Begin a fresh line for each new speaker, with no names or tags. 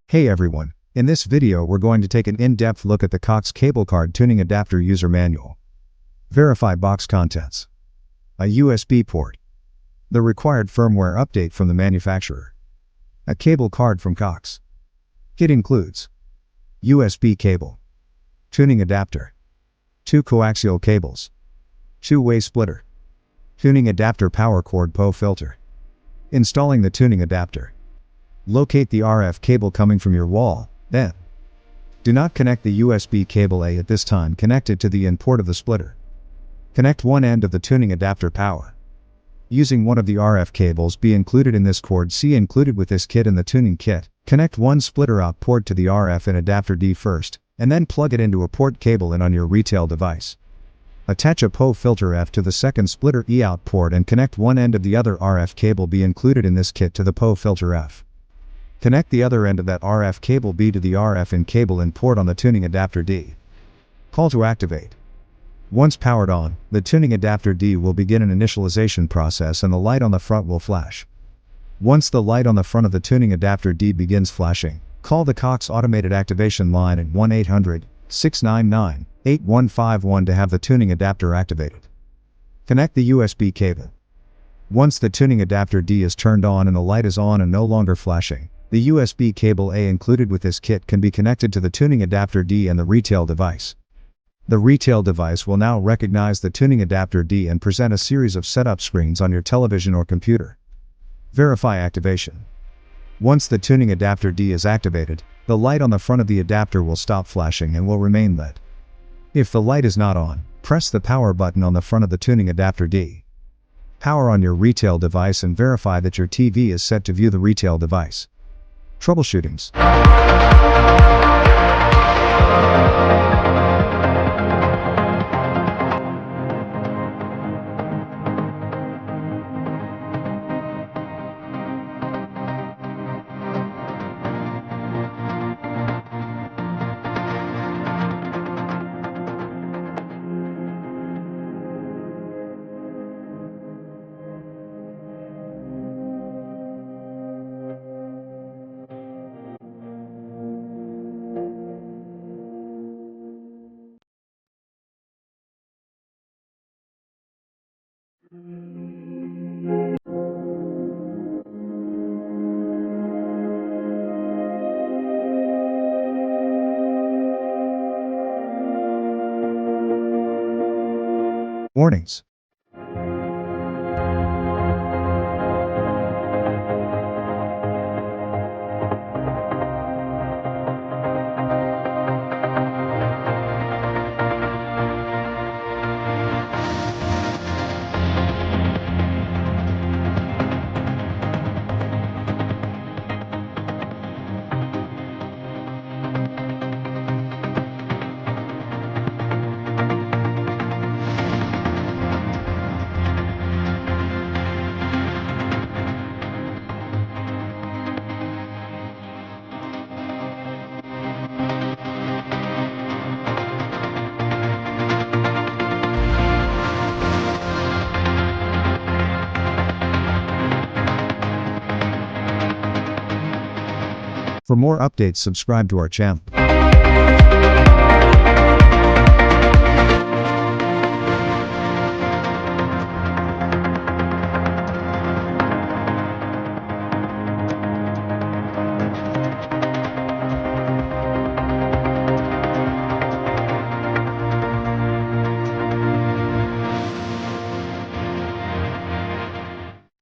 Hey everyone, in this video we're going to take an in-depth look at the Cox CableCARD Tuning Adapter User Manual. Verify box contents. A USB port. The required firmware update from the manufacturer. A cable card from Cox. Kit includes USB cable, tuning adapter, 2 coaxial cables, 2-way splitter, tuning adapter power cord PO filter. Installing the tuning adapter. Locate the RF cable coming from your wall, then do not connect the USB cable A at this time. Connect it to the in port of the splitter. Connect one end of the tuning adapter power. Using one of the RF cables B included in this cord C included with this kit in the tuning kit, connect one splitter out port to the RF in adapter D first, and then plug it into a port cable in on your retail device. Attach a PO filter F to the second splitter E out port and connect one end of the other RF cable B included in this kit to the PO filter F. Connect the other end of that RF cable B to the RF in cable in port on the tuning adapter D. Call to activate. Once powered on, the tuning adapter D will begin an initialization process and the light on the front will flash. Once the light on the front of the tuning adapter D begins flashing, call the Cox automated activation line at 1-800-699-8151 to have the tuning adapter activated. Connect the USB cable. Once the tuning adapter D is turned on and the light is on and no longer flashing, the USB cable A included with this kit can be connected to the tuning adapter D and the retail device. The retail device will now recognize the tuning adapter D and present a series of setup screens on your television or computer. Verify activation. Once the tuning adapter D is activated, the light on the front of the adapter will stop flashing and will remain lit. If the light is not on, press the power button on the front of the tuning adapter D. Power on your retail device and verify that your TV is set to view the retail device. Troubleshootings. Warnings. For more updates, subscribe to our channel.